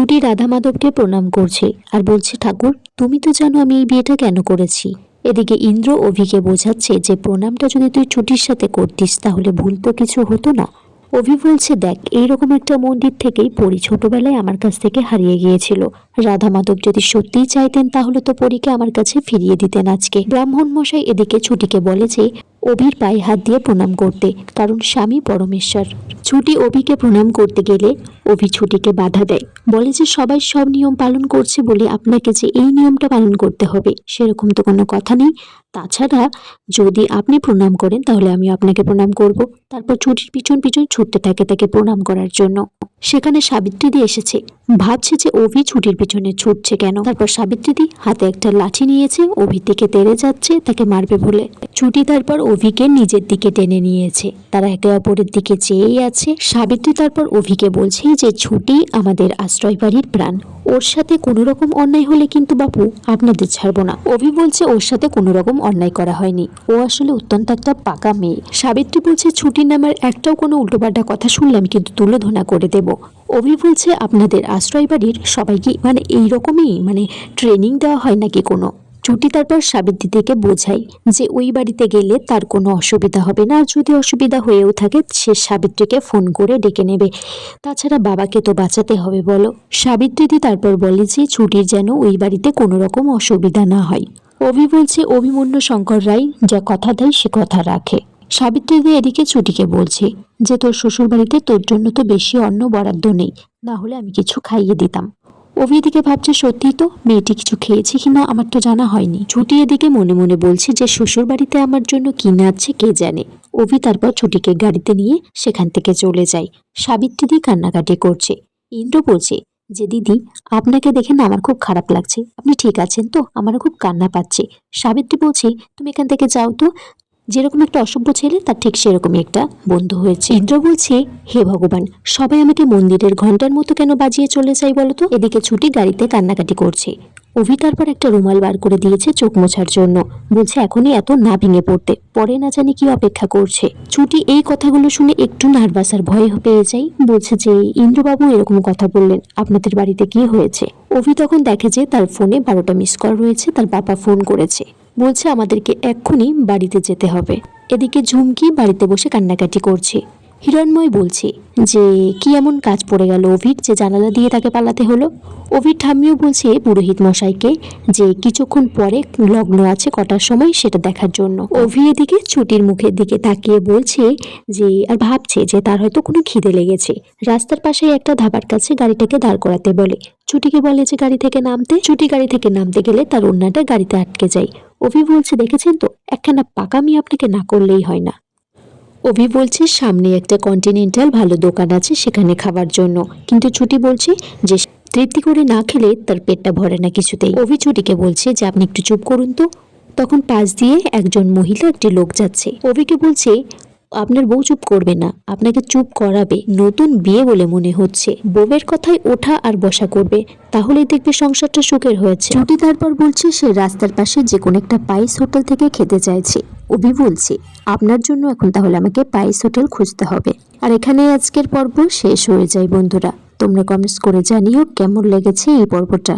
ছুটি রাধা মাধবকে প্রণাম করছে আর বলছে, ঠাকুর তুমি তো জানো আমি এই বিয়েটা কেন করেছি। এদিকে ইন্দ্র অভিকে বোঝাচ্ছে যে প্রণামটা যদি তুই ছুটির সাথে করতিস তাহলে ভুল তো কিছু হতো না। অভি বলছে, দেখ এইরকম একটা মন্দির থেকেই পরী ছোটবেলায় আমার কাছ থেকে হারিয়ে গিয়েছিল। রাধা মাধব যদি সত্যিই চাইতেন তাহলে তো পরীকে আমার কাছে ফিরিয়ে দিতেন আজকে। ব্রাহ্মণ মশাই এদিকে ছুটিকে বলে যে অভির পায়ে হাত দিয়ে প্রণাম করতে, কারণ স্বামী পরমেশ্বর। ছুটি অভিকে প্রণাম করতে গেলে অভি ছুটিকে বাধা দেয়, বলে যে সবাই সব নিয়ম পালন করছে বলে আপনাকে যে এই নিয়মটা পালন করতে হবে সেরকম তো কোনো কথা নেই। তাছাড়া যদি আপনি প্রণাম করেন তাহলে আমি আপনাকে প্রণাম করব। তারপর ছুটির পিছন পিছন ছুটতে থাকে তাকে প্রণাম করার জন্য। সেখানে সাবিত্রীদি এসেছে, ভাবছে যে অভি ছুটির পিছনে ছুটছে কেন। তারপর সাবিত্রীদি হাতে একটা লাঠি নিয়েছে, অভির দিকে তেড়ে যাচ্ছে তাকে মারবে বলে। ছুটি তারপর অভিকে নিজের দিকে টেনে নিয়েছে, তারা একে অপরের দিকে চেয়েই আছে। সাবিত্রী তারপর অভিকে বলছে যে ছুটি আমাদের আশ্রয় বাড়ির প্রাণ, ওর সাথে কোনো রকম অন্যায় হলে কিন্তু বাপু আপনাদের ছাড়বো না। অভি বলছে ওর সাথে কোনো রকম অন্যায় করা হয়নি, ও আসলে অত্যন্ত একটা পাকা মেয়ে। সাবিত্রী বলছে ছুটির নামের একটাও কোনো উল্টোপাল্টা কথা শুনলে আমি কিন্তু তুলোধনা করে দেব। অভি বলছে আপনাদের আশ্রয় বাড়ির সবাইকে এইরকমই ট্রেনিং দেওয়া হয় নাকি কোনো। ছুটি তারপর সাবিত্রীকে বোঝায় যে ওই বাড়িতে গেলে তার কোনো অসুবিধা হবে না, আর যদি অসুবিধা হয়েও থাকে সে সাবিত্রীকে ফোন করে ডেকে নেবে। তাছাড়া বাবাকে তো বাঁচাতে হবে বলো। সাবিত্রীদি তারপর বলে যে ছুটির যেন ওই বাড়িতে কোনো রকম অসুবিধা না হয়। অভি বলছে অভিমন্যু শঙ্কর রায় যা কথা দেয় সে কথা রাখে। সাবিত্রীদি এদিকে ছুটিকে বলছে যে তোর শ্বশুর বাড়িতে তোর জন্য তো বেশি অন্ন বরাদ্দ নেই, না হলে আমি কিছু খাইয়ে দিতাম। অভি এদিকে ভাবছে সত্যিই তো মেয়েটি কিছু খেয়েছে কিনা আমার তো জানা হয়নি। ছুটি এদিকে মনে মনে বলছে যে শ্বশুর বাড়িতে আমার জন্য কি না আছে কে জানে। অভি তারপর ছুটিকে গাড়িতে নিয়ে সেখান থেকে চলে যায়। সাবিত্রীদি কান্নাকাটি করছে। ইন্দ্র বলছে যে দিদি আপনাকে দেখে না আমার খুব খারাপ লাগছে, আপনি ঠিক আছেন তো, আমারও খুব কান্না পাচ্ছে। সাবিত্রী বলছে তুমি এখান থেকে যাও তো, যেরকম একটা অসভ্য ছেলে তার ঠিক সেরকমই একটা বন্ধু হয়েছে। ইন্দ্র বলছে হে ভগবান, সবাই আমাকে মন্দিরের ঘন্টার মতো কেন বাজিয়ে চলে যায় বলতো। এদিকে ছুটি গাড়িতে কান্নাকাটি করছে। অভি তারপর একটা রুমাল বার করে দিয়েছে চোখ মোছার জন্য, বলছে এখনই এত না ভেঙে পড়তে, পরে না জানি কি অপেক্ষা করছে। ছুটি এই কথাগুলো শুনে একটু নার্ভাস আর ভয় পেয়ে যায়, বলছে যে ইন্দ্রবাবু এরকম কথা বললেন, আপনাদের বাড়িতে কি হয়েছে। অভি তখন দেখে যে তার ফোনে 12টা মিস কল রয়েছে, তার বাবা ফোন করেছে, বলছে আমাদেরকে এক্ষুনি বাড়িতে যেতে হবে। এদিকে ঝুমকি বাড়িতে বসে কান্নাকাটি করছে। হিরণময় বলছে যে কি এমন কাজ পড়ে গেল অভির যে জানালা দিয়ে তাকে পালাতে হলো। অভির ঠাম্মিও বলছে পুরোহিত মশাইকে যে কিছুক্ষণ পরে লগ্ন আছে কটার সময় সেটা দেখার জন্য। অভি এদিকে ছুটির মুখের দিকে তাকিয়ে বলছে যে আর ভাবছে যে তার হয়তো কোনো খিদে লেগেছে। রাস্তার পাশে একটা ধাবার কাছে গাড়িটাকে দাঁড় করাতে বলে। ছুটিকে বলে যে গাড়ি থেকে নামতে। ছুটি গাড়ি থেকে নামতে গেলে তার ওড়নাটা গাড়িতে আটকে যায়। অভি বলছে দেখেছেন তো, একখানা পাকামি আপনাকে না করলেই হয় না। অভি বলছে সামনে একটা কন্টিনেন্টাল ভালো দোকান আছে সেখানে খাবার জন্য, কিন্তু ছুটি বলছে যে তৃপ্তি করে না খেলে তার পেটটা ভরে না কিছুতেই। অভি ছুটিকে বলছে যে আপনি একটু চুপ করুন তো। তখন পাশ দিয়ে একজন মহিলা একটি লোক যাচ্ছে। অভিকে বলছে আপনার বউ চুপ করবে না, আপনাকে চুপ করাবে, নতুন বিয়ে বলে মনে হচ্ছে, বউয়ের কথায় ওঠা আর বসা করবে, তাহলেই দেখবে সংসারটা সুখের হয়েছে। ছুটি তারপর বলছে সে রাস্তার পাশে যে কোনো একটা পাইস হোটেল থেকে খেতে চাইছে। অভি বলছে আপনার জন্য এখন তাহলে আমাকে পাইস হোটেল খুঁজতে হবে। আর এখানে আজকের পর্ব শেষ হয়ে যায় বন্ধুরা। তোমরা কমেন্টস করে জানিও কেমন লেগেছে এই পর্বটা।